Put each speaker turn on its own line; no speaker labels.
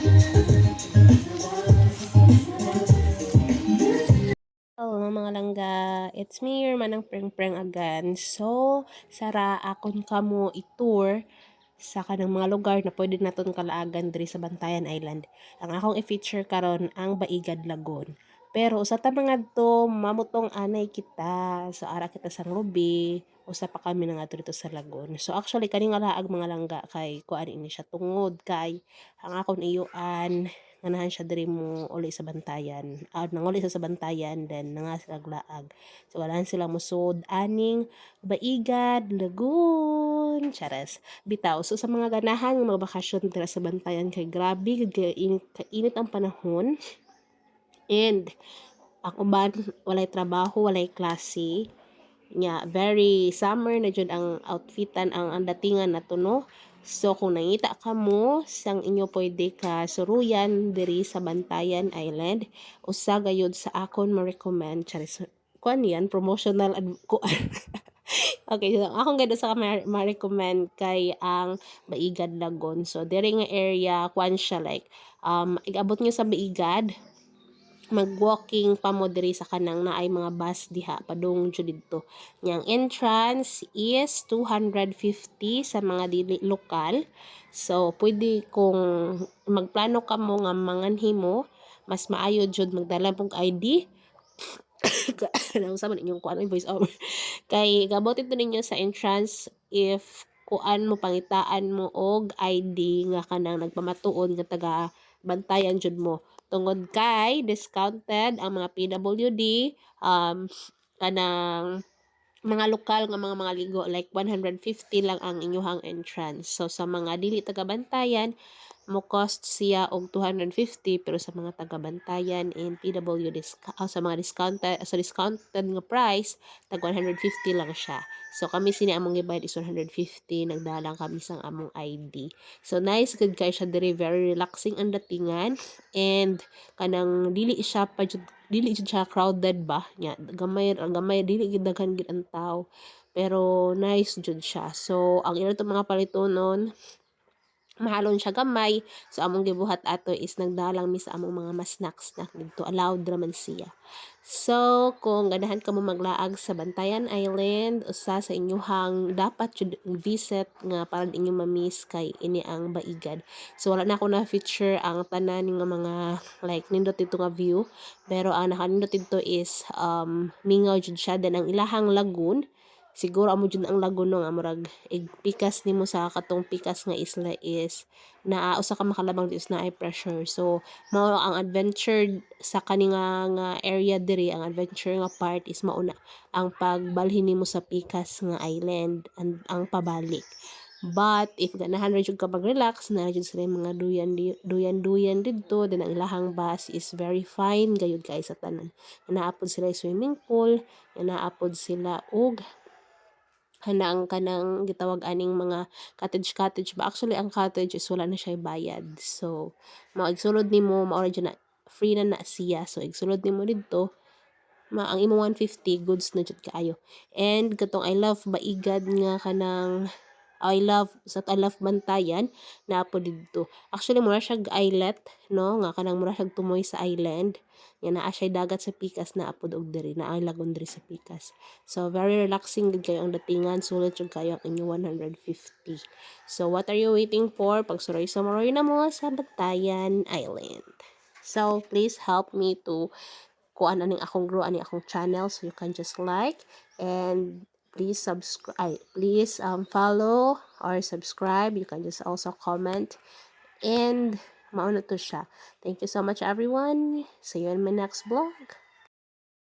Hello mga langga, it's me, your manang preng-preng again. So, sara akon kamo i-tour sa kanang mga lugar na pwede naton kalaagan diri sa Bantayan Island. Ang akong i-feature karon ang Baigad Lagoon. Pero sa ta mga to, mamutong anay kita. So, ara kita sa Ruby, usa pa kami na nga dito sa Lagoon. So, actually, kaning laag mga langga kay kuan ini siya tungod kay ang akong iyuan ganahan siya diri mo uli sa Bantayan. Nanguli sa Bantayan, then nga sila laag. So, wala silang musod aning Baigad Lagoon. Charas. Bitaw, so sa mga ganahan ng mga bakasyon dira sa Bantayan kay grabe kainit ang panahon. And ako ba walay trabaho, walay klase. Nya very summer na jud ang outfitan ang datingan nato no. So kung nangita ka mo sang inyo pwede ka suruyan diri sa Bantayan Island, usa gayud sa akon ma-recommend charis kuan yan promotional okay, so akong gado sa ma-recommend kay ang Baigad Lagoon. So diri nga area kuan siya like igabot nyo sa Baigad, mag-walking pa mo diri sa kanang naay mga bus diha padung jud didto. Yang entrance is 250 sa mga dili lokal. So pwede kung magplano ka mo nga manganhi mo, mas maayo jud magdala pog ID. Ano sa man inyong kuan voice over. Kay gabotin to ninyo sa entrance if kuan mo pangitaan mo og ID nga kanang nagpamatuod nga taga Bantayan jud mo. Tungod kay discounted ang mga PWD, kanang mga lokal nga mga ligo like 150 lang ang inyuhang entrance. So sa mga dili taga Bantayan mo cost siya og 250, pero sa mga taga Bantayan and PW sa mga discounted nga price tag 150 lang siya. So kami sini among gibayad is 150, nagdalang kami sang among ID. So nice good kay siya diri, very relaxing ang datingan, and kanang dili siya crowded ba nya gamay dili gid daghan gid ang tao, pero nice jud siya. So ang ilo to mga palitonon, mahalon siya gamay. So among gibuhat ato is nagdalang mi sa among mga snack dito, allowed raman siya. So kung ganahan ka mo maglaag sa Bantayan Island, usa sa inyuhang dapat jud visit nga para inyo ma-miss kay ini ang Baigad. So wala na ako na feature ang tanan nga mga like nindot dito nga view, pero ang nakanindot dito is mingaw jud siya, then ang ilahang lagoon siguro amo jud ang lagoon nga murag pikas nimo sa katong pikas nga isla is naa usa ka makalabang is na ay pressure. So mao ang adventure sa kaninga nga area diri, ang adventure nga part is mauna ang pagbalhin nimo sa pikas nga island and ang pabalik. But if ganahan ra jud ka mag-relax, na jud sila mga duyan didto, then ang ilahang bus is very fine gayud kay sa tanan. Naapod sila swimming pool, naapod sila og kanang gitawag aning mga cottage ba. Actually ang cottage is wala na siya bayad. So mao igsulod nimo mao na free na siya. So igsulod nimo didto, ang imo 150 goods na jud kaayo. And katong I love Baigad nga kanang I love Bantayan na po didto. Actually mura siya islet no, nga kanang mura siya tumoy sa island. Nga naa siya dagat sa pikas na apod og diri, na ang lagon diri sa pikas. So very relaxing gid kayo ang datingan, sulit jud kayo ang inyo 150. So what are you waiting for? Pagsuroy sa Moroy na mo sa Bantayan Island. So please help me to kuan aning akong grow aning akong channel, so you can just like and please subscribe, please follow or subscribe. You can just also comment, and mauna to siya. Thank you so much everyone. See you in my next vlog.